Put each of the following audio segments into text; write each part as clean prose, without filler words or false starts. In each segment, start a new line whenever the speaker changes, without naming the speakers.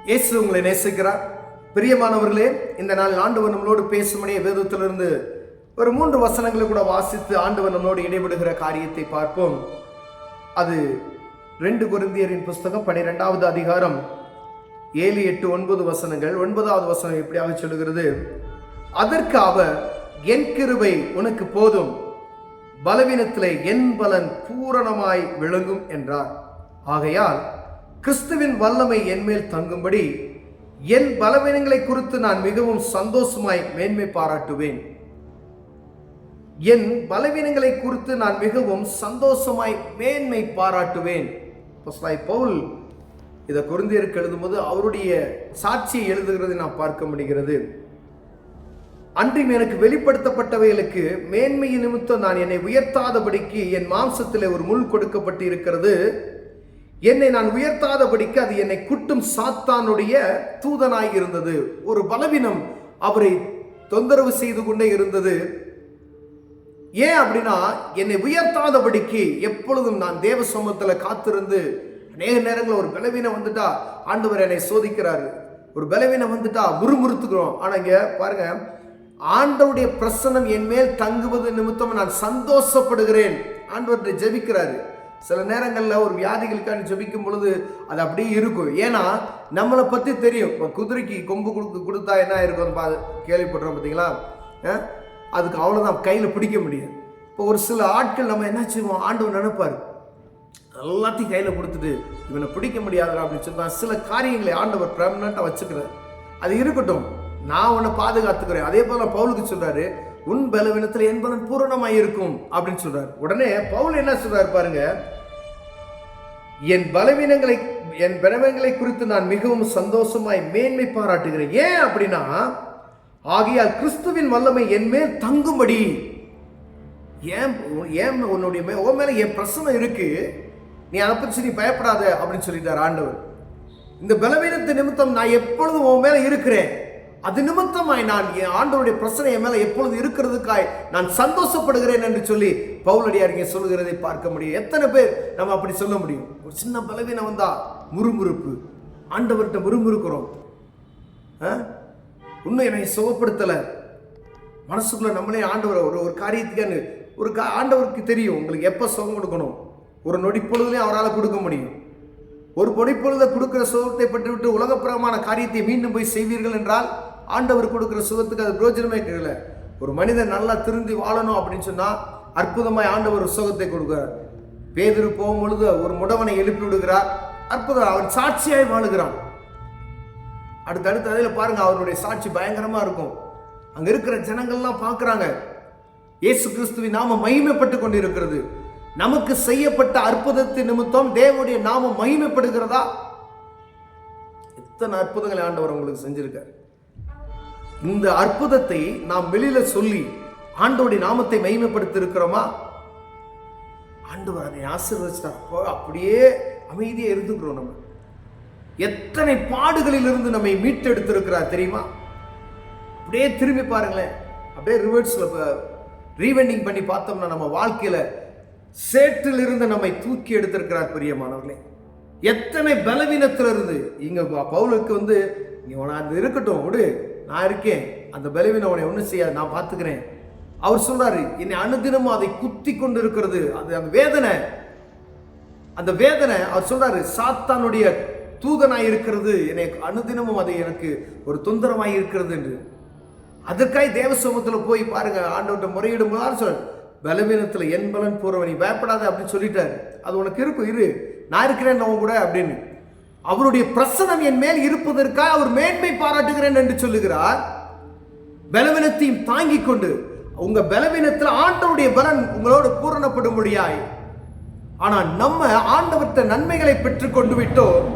இயேசு உங்களை நேசிக்கிறார். பிரியமானவர்களே, இந்த நாள் ஆண்டவர் நம்மளோடு பேசும்படிய வேதத்திலிருந்து ஒரு 3 வசனங்களை கூட வாசித்து ஆண்டவர் நம்மளோடு இடைபடுகிற காரியத்தை பார்ப்போம். அது 2 கொரிந்தியரின் புஸ்தகம் 12வது அதிகாரம் 7, 8, 9 வசனங்கள். 9வது வசனம் எப்படியாக சொல்லுகிறது: அதற்கு அவர், என் கிருபை உனக்கு போதும், பலவீனத்திலே என் பலன் பூரணமாய் விளங்கும் என்றார். ஆகையால் கிறிஸ்துவின் வல்லமை என்மேல் தங்கும்படி என் பலவீனங்களை குறித்து நான் மிகவும் சந்தோஷமாய் மேன்மை பாராட்டுவேன். என் பலவீனங்களை குறித்து நான் மிகவும் சந்தோஷமாய் மேன்மை பாராட்டுவேன். பவுல் இதை கொரிந்தியருக்கு எழுதும்போது அவருடைய சாட்சியை எழுதுகிறதை நாம் பார்க்க முடிகிறது. அன்றும் எனக்கு வெளிப்படுத்தப்பட்டவைகளுக்கு மேன்மையின் நிமித்தம் நான் என்னை உயர்த்தாதபடிக்கு என் மாம்சத்திலே ஒரு முள் கொடுக்கப்பட்டு இருக்கிறது. என்னை நான் உயர்த்தாதபடிக்கு அது என்னை குட்டும் சாத்தானுடைய தூதனாய் இருந்தது. ஒரு பலவீனம் அவரை தொந்தரவு செய்து கொண்டே இருந்தது. ஏன் அப்படின்னா, என்னை உயர்த்தாதபடிக்கு எப்பொழுதும் நான் தேவ சமூகத்தில் காத்திருந்து, அநேக நேரங்களில் ஒரு பலவீனம் வந்துட்டா ஆண்டவர் என்னை சோதிக்கிறாரு. ஒரு பலவீனம் வந்துட்டா முறுமுறுத்துக்கிறோம். ஆனா இங்க பாருங்க, ஆண்டவருடைய பிரசன்னம் என் மேல் தங்குவது நிமித்தம் நான் சந்தோஷப்படுகிறேன். ஆண்டவர்கிட்ட ஜெபிக்கிறாரு. சில நேரங்களில் ஒரு வியாதிகளுக்கான ஜெபிக்கும் பொழுது அது அப்படியே இருக்கும். ஏன்னா நம்மளை பற்றி தெரியும். குதிரைக்கு கொம்பு கொடுத்தா என்ன இருக்கும் கேள்விப்படுறோம் பார்த்தீங்களா? அதுக்கு அவ்வளோதான், கையில் பிடிக்க முடியாது. இப்போ ஒரு சில ஆட்கள் நம்ம என்ன செய்வோம், ஆண்டவர் நினைப்பார் எல்லாத்தையும் கையில் கொடுத்துட்டு இவனை பிடிக்க முடியாதுடா அப்படின்னு சொன்னால் சில காரியங்களை ஆண்டவர் பெர்மனண்ட்டாக வச்சுக்கிறார். அது இருக்கட்டும், நான் உன்னை பாதுகாத்துக்கிறேன். அதே போல பவுலுக்கு சொல்றாரு, உன் பலவீனத்தில் என் பலன் பூரணமாய் இருக்கும் அப்படின்னு சொல்றாரு. உடனே பவுல் என்ன சொல்றாரு பாருங்க, என் பலவீனங்களை குறித்து நான் மிகவும் சந்தோஷமாய் மேன்மை பாராட்டுகிறேன். ஏன் அப்படின்னா, ஆகையால் கிறிஸ்துவின் வல்லமை என் மேல் தங்கும்படி. ஏன் உன்னுடைய மேல என் பிரச்சனை இருக்கு, நீ அதை பற்றி நீ பயப்படாத அப்படின்னு சொல்லிட்டார் ஆண்டவர். இந்த பலவீனத்தை நிமித்தம் நான் எப்பொழுதும் உன் மேல இருக்கிறேன். அது நிமித்தமாய் நான் என் ஆண்டவருடைய பிரச்சனை என் மேல எப்பொழுது இருக்கிறதுக்காய் நான் சந்தோஷப்படுகிறேன் என்று சொல்லி பவுலடியார் இங்கே சொல்லுகிறதை பார்க்க முடியும். எத்தனை பேர் நம்ம அப்படி சொல்ல முடியும்? ஒரு சின்ன பலவீனம் வந்தா முறுமுறுப்பு, ஆண்டவர்கிட்ட முறுமுறுக்கிறோம். இன்னும் என்னை சுகப்படுத்தல, மனசுக்குள்ள நம்மளே ஆண்டவர் ஒரு காரியத்துக்கான ஆண்டவருக்கு தெரியும் உங்களுக்கு எப்ப சுகம் கொடுக்கணும். ஒரு நொடி பொழுதுலையும் அவரால் கொடுக்க முடியும். ஒரு பொடிப்பொழுத கொடுக்கிற சுகத்தை பெற்றுவிட்டு உலகப்பிரமான காரியத்தை மீண்டும் போய் செய்வீர்கள் என்றால் ஆண்டவர் கொடுக்கிற சுகத்துக்கு அது பிரயோஜனமே கிடையாது. ஒரு மனிதன் நல்லா திருந்தி வாழணும் அப்படின்னு சொன்னா அற்புதமாய் ஆண்டவர் ஒரு சுகத்தை கொடுக்கிறார். பேதுரு போகும் பொழுது ஒரு முடவனை எழுப்பி விடுகிறார். அற்புதம், அவன் சாட்சியாய் வாழுகிறான். அடுத்தடுத்து அதில் பாருங்க, அவருடைய சாட்சி பயங்கரமா இருக்கும். அங்க இருக்கிற ஜனங்கள்லாம் பார்க்கிறாங்க, இயேசு கிறிஸ்துவின் நாமம் மகிமைப்பட்டு கொண்டிருக்கிறது. நமக்கு செய்யப்பட்ட அற்புதத்தின் நிமித்தம் தேவனுடைய நாமம் மகிமைப்படுகிறதா? எத்தனை அற்புதங்களை ஆண்டவர் உங்களுக்கு செஞ்சிருக்கார். இந்த அற்புதத்தை நாம் வெளியில சொல்லி ஆண்டவருடைய நாமத்தை மகிமைப்படுத்தி இருக்கிறோமா? ஆண்டவர் அதை ஆசீர்வதிச்சார். அப்படியே அமைதியா இருந்துக்கிறோம். நம்ம எத்தனை பாடுகளில் இருந்து நம்மை மீட்டெடுத்திருக்கிறார் தெரியுமா? அப்படியே திரும்பி பாருங்களேன், அப்படியே ரிவர்ஸ்ல ரீவெண்டிங் பண்ணி பார்த்தோம்னா நம்ம வாழ்க்கையில சேற்றில் இருந்து நம்மை தூக்கி எடுத்திருக்கிறார். பிரியமானவர்களே, எத்தனை பலவீனத்திலிருந்து இங்க பவுலுக்கு நீ அது இருக்கட்டும் விடு, நான் இருக்கேன், அந்த பலவீனம் உன்னை ஒன்றும் செய்யாது, நான் பார்த்துக்கிறேன். அவர் சொல்றாரு, என்னை அனுதினமும் அதை குத்தி கொண்டு இருக்கிறது. அது அந்த வேதனை அவர் சொல்றாரு, சாத்தானுடைய தூதனாய் இருக்கிறது, என்னை அனுதினமும் அது எனக்கு ஒரு தொந்தரமாய் இருக்கிறது என்று. அதற்காய் தேவ சமூகத்தில் போய் பாருங்க, ஆண்டவர்கிட்ட முறையிடும் போது சொல்ற, பலவீனத்துல என் பலன் பூரணம், நீ பயப்படாத அப்படின்னு சொல்லிட்டாரு. அது உனக்கு இருக்கும், இரு, நான் இருக்கிறேன் அவன் கூட அப்படின்னு. அவருடைய பிரசனம் என் மேல் இருப்பதற்காக அவர் மேன்மை பாராட்டுகிறேன் என்று சொல்லுகிறார். பலவீனத்தையும் தாங்கிக் கொண்டு உங்க பலவீனத்தில் ஆண்டவருடைய பலன் உங்களோடு பூரணப்படும்படியாய். ஆனா நம்ம ஆண்டவர்கிட்ட நன்மைகளை பெற்றுக் கொண்டு விட்டோம்,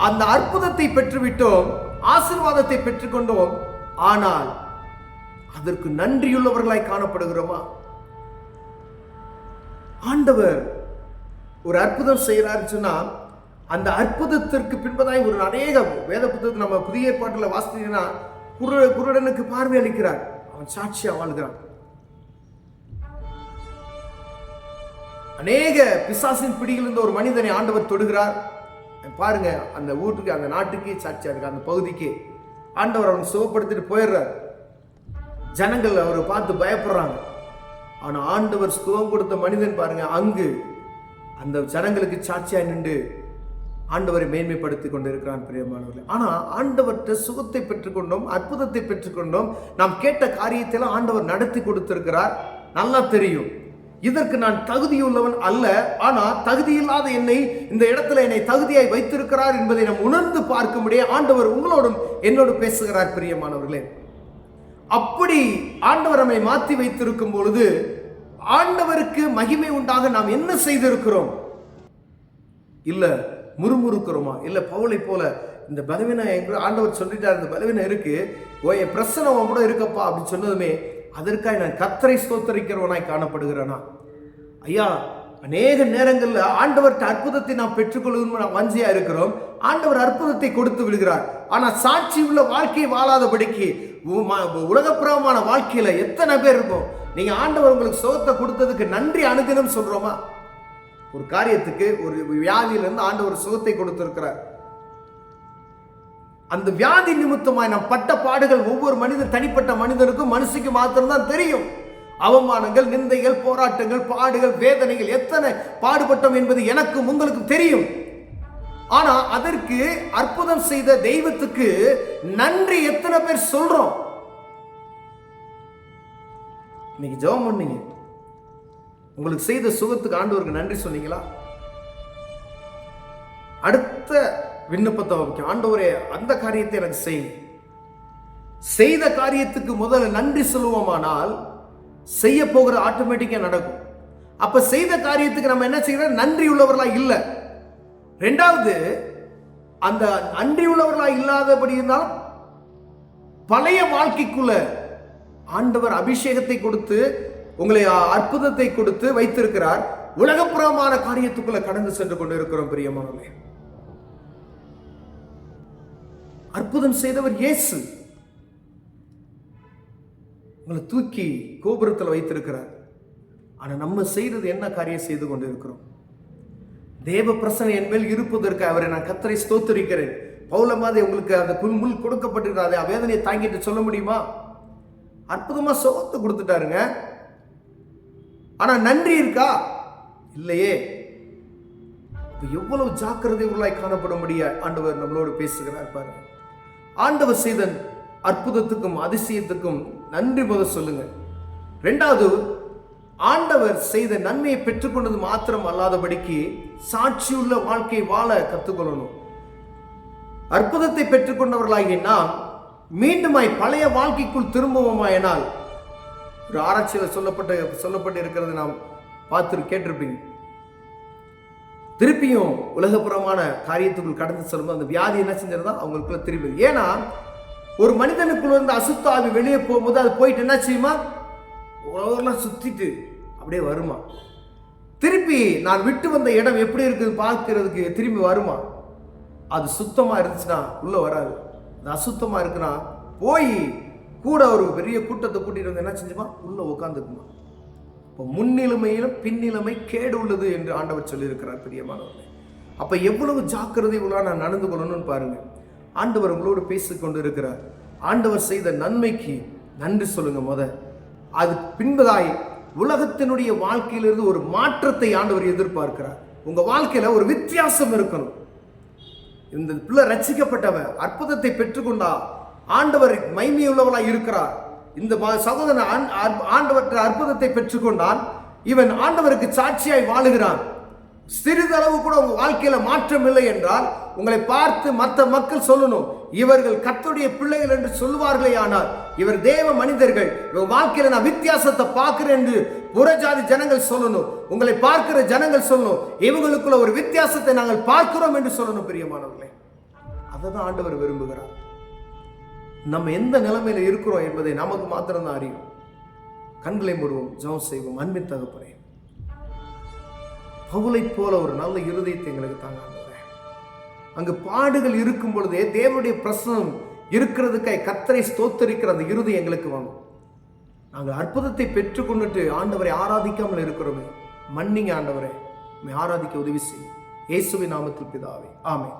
அந்த அற்புதத்தை பெற்றுவிட்டோம், ஆசீர்வாதத்தை பெற்றுக்கொண்டோம். ஆனால் அதற்கு நன்றியுள்ளவர்களாய் காணப்படுகிறோமா? ஆண்டவர் ஒரு அற்புதம் செய்யறாருன்னு சொன்னா அந்த அற்புதத்திற்கு பின்பதாய் ஒரு அநேக வேத புத்தகத்தை நம்ம புதிய ஏற்பாட்டில் வாசித்தீங்கன்னா, குருடனுக்கு பார்வை அளிக்கிறார், அவன் சாட்சியா வாழ்கிறான். அநேக பிசாசின் பிடியில் இருந்த ஒரு மனிதனை ஆண்டவர் தொடுகிறார். பாருங்க, அந்த வீட்டுக்கு அந்த நாட்டுக்கே சாட்சியா இருக்கு, அந்த பகுதிக்கு ஆண்டவர் அவனை சுகப்படுத்திட்டு போயிடுறார். ஜனங்கள் அவரை பார்த்து பயப்படுறாங்க. ஆனா ஆண்டவர் சுகம் கொடுத்த மனிதன் பாருங்க, அங்கு அந்த ஜனங்களுக்கு சாட்சியா நின்று ஆண்டவரை மேன்மைப்படுத்திக் கொண்டிருக்கிறான் பிரியமானவர்களே. ஆனா ஆண்டவர்கிட்ட சுகத்தை பெற்றுக்கொண்டோம், அற்புதத்தை பெற்றுக்கொண்டோம், நாம் கேட்ட காரியத்தில் ஆண்டவர் நடத்தி கொடுத்திருக்கிறார். நல்லா தெரியும், இதற்கு நான் தகுதியுள்ளவன் அல்ல, ஆனா தகுதியில்லாத என்னை இந்த இடத்துல என்னை தகுதியாய் வைத்திருக்கிறார் என்பதை நாம் உணர்ந்து பார்க்கும்படியே ஆண்டவர் உங்களோடும் என்னோடு பேசுகிறார் பிரியமானவர்களே. அப்படி ஆண்டவர் நம்மை மாற்றி வைத்திருக்கும் பொழுது ஆண்டவருக்கு மகிமை உண்டாக நாம் என்ன செய்திருக்கிறோம்? இல்ல முறுமுறுக்கிறோமா? இல்ல பவுலை போல இந்த பலவீனம் ஆண்டவர் சொல்லிட்டார், இந்த பலவீனம் இருக்கு, என் பிரச்சனை கூட இருக்கப்பா அப்படின்னு சொன்னதுமே அதற்காக நான் கர்த்தரை ஸ்தோத்தரிக்கிறவனாய் காணப்படுகிறேனா? ஐயா, அநேக நேரங்கள்ல ஆண்டவர்கிட்ட அற்புதத்தை நாம் பெற்றுக்கொள்ளும் வஞ்சியா இருக்கிறோம். ஆண்டவர் அற்புதத்தை கொடுத்து விடுகிறார். ஆனா சாட்சி உள்ள வாழ்க்கையை வாழாதபடிக்கு உலகப்பிரமான வாழ்க்கையில எத்தனை பேர் இருக்கும்? நீங்க ஆண்டவர் உங்களுக்கு சுகத்தை கொடுத்ததுக்கு நன்றி அனுதினம் சொல்றோமா? ஒரு காரியத்துக்கு, ஒரு வியாதியிலிருந்து ஆண்டவர் சுகத்தை கொடுத்திருக்கிறார். அந்த வியாதி நிமித்தமாய் நாம் பட்ட பாடுகள் ஒவ்வொரு மனிதன், தனிப்பட்ட மனிதனுக்கும் மனுஷிக்கு மாத்திரம்தான் தெரியும். அவமானங்கள், நிந்தைகள், போராட்டங்கள், பாடுகள், வேதனைகள் எத்தனை பாடுபட்டோம் என்பது எனக்கும் உங்களுக்கும் தெரியும். ஆனா அதற்கு அற்புதம் செய்த தெய்வத்துக்கு நன்றி எத்தனை பேர் சொல்றோம்? இன்னைக்கு ஜெபம் பண்ணீங்க, உங்களுக்கு செய்த சுகத்துக்கு ஆண்டவருக்கு நன்றி சொன்னீங்களா? அடுத்த விண்ணப்பத்தை வைக்கும், ஆண்டவரே அந்த காரியத்தை எனக்கு செய்த காரியத்துக்கு முதல்ல நன்றி சொல்லுவோமானால் செய்ய போகிற ஆட்டோமேட்டிக்கா நடக்கும். அப்ப செய்த காரியத்துக்கு நம்ம என்ன செய்யறோம்? நன்றி உள்ளவர்களா இல்ல. ரெண்டாவது, அந்த நன்றி உள்ளவர்களா இல்லாதபடி இருந்தாலும் பழைய வாழ்க்கைக்குள்ள ஆண்டவர் அபிஷேகத்தை கொடுத்து உங்களை அற்புதத்தை கொடுத்து வைத்திருக்கிறார். உலகப்புறமான காரியத்துக்குள்ள கடந்து சென்று கொண்டு இருக்கிறோம் பிரியமானவர்களே. அற்புதம் செய்தவர் இயேசு. உங்களை தூக்கி கோபுரத்தில் வைத்திருக்கிறார். ஆனா நம்ம செய்தது என்ன காரியம் செய்து கொண்டு இருக்கிறோம்? தேவ பிரசன்னம் என் மேல் இருப்பதற்கு அவரை நான் கர்த்தரை ஸ்தோத்திரிக்கிறேன். பவுல மாதிரி உங்களுக்கு அந்த முள் கொடுக்கப்பட்டிருக்காது, வேதனையை தாங்கிட்டு சொல்ல முடியுமா? அற்புதமா சுகத்தை கொடுத்துட்டாருங்க. ஆனா நன்றி இருக்கா? இல்லையே. எவ்வளவு ஜாக்கிரதை உள்ளாய் காணப்பட முடிய ஆண்டவர் நம்மளோடு பேசுகிறார் பாருங்க. ஆண்டவர் செய்த அற்புதத்துக்கும் அதிசயத்துக்கும் நன்றி முதல் சொல்லுங்க. இரண்டாவது, ஆண்டவர் செய்த நன்மையை பெற்றுக்கொண்டது மாத்திரம் அல்லாதபடிக்கு சாட்சியுள்ள வாழ்க்கை வாழ கற்றுக்கொள்ளணும். அற்புதத்தை பெற்றுக்கொண்டவர்களாகிய நாம் மீண்டுமாய் பழைய வாழ்க்கைக்குள் திரும்புவோமாயினால், ஒரு ஆராய்ச்சியில் சொல்லப்பட்டு இருக்கிறது நாம் பார்த்து கேட்டிருப்பீங்க. திருப்பியும் உலகப்புறமான காரியத்துக்குள் கடந்து செல்லும்போது அந்த வியாதி என்ன செஞ்சிருந்தா அவங்களுக்குள்ள திரும்பி. ஏன்னா ஒரு மனிதனுக்குள்ள இருந்து அசுத்த ஆவி வெளியே போகும்போது அது போயிட்டு என்ன செய்யுமா? உலகெல்லாம் சுத்திட்டு அப்படியே வருமா? திருப்பி நான் விட்டு வந்த இடம் எப்படி இருக்குது பார்க்கிறதுக்கு திரும்பி வருமா? அது சுத்தமா இருந்துச்சுன்னா உள்ள வராது. அது அசுத்தமா இருக்குன்னா போய் கூட ஒரு பெரிய கூட்டத்தை கூட்டிட்டு வந்து என்ன செஞ்சுமா? உள்ள உட்காந்துக்குமா. இப்போ முன்னிலைமையிலும் பின்னிலைமை கேடு உள்ளது என்று ஆண்டவர் சொல்லியிருக்கிறார் பிரியமானவர்களே. அப்ப எவ்வளவு ஜாக்கிரதை உள்ள நான் நடந்து கொள்ளணும்னு பாருங்க. ஆண்டவர் உங்களோடு பேசிக்கொண்டு இருக்கிறார். ஆண்டவர் செய்த நன்மைக்கு நன்றி சொல்லுங்க. அது பின்பதாய் உலகத்தினுடைய வாழ்க்கையிலிருந்து ஒரு மாற்றத்தை ஆண்டவர் எதிர்பார்க்கிறார். உங்க வாழ்க்கையில ஒரு வித்தியாசம் இருக்கணும். இந்த பிள்ளை ரட்சிக்கப்பட்டவன் அற்புதத்தை பெற்றுக்கொண்டா ஆண்டவர் மகிமையுள்ளவளா இருக்கிறார். இந்த சகோதரன் ஆண்டவற்ற அற்புதத்தை பெற்றுக்கொண்டான், இவன் ஆண்டவருக்கு சாட்சியாய் வாழுகிறான். சிறிதளவு கூட உங்க வாழ்க்கையில மாற்றம் இல்லை என்றால் உங்களை பார்த்து மற்ற மக்கள் சொல்லணும், இவர்கள் கர்த்தருடைய பிள்ளைகள் என்று சொல்லுவார்களே. ஆனால் இவர் தேவ மனிதர்கள், இவர் வாழ்க்கையில நான் வித்தியாசத்தை பார்க்கிறேன் என்று புறஜாதி ஜனங்கள் சொல்லணும். உங்களை பார்க்கிற ஜனங்கள் சொல்லணும், இவங்களுக்குள்ள ஒரு வித்தியாசத்தை நாங்கள் பார்க்கிறோம் என்று சொல்லணும் பிரியமானவர்களே. அதை தான் ஆண்டவர் விரும்புகிறார். நம்ம எந்த நிலைமையில இருக்கிறோம் என்பதை நமக்கு மாத்திரம்தான் அறியும். கண்களை மூடுவோம், ஜெபம் செய்வோம். அன்பின் தகப்பனே, பவுலை போல ஒரு நல்ல இருதயத்தை எங்களுக்கு தாங்க ஆண்டவரே. அங்கு பாடுகள் இருக்கும் பொழுதே தேவனுடைய பிரசன்னம் இருக்கிறதுக்காய் கர்த்தரை ஸ்தோத்தரிக்கிற அந்த இருதயம் எங்களுக்கு வாங்கும். நாங்கள் அற்புதத்தை பெற்றுக்கொண்டுட்டு ஆண்டவரை ஆராதிக்காமல் இருக்கிறோமே, மன்னிங்க ஆண்டவரே. ஆராதிக்க உதவி செய்யும். இயேசுவின் நாமத்தில் பிதாவே, ஆமென்.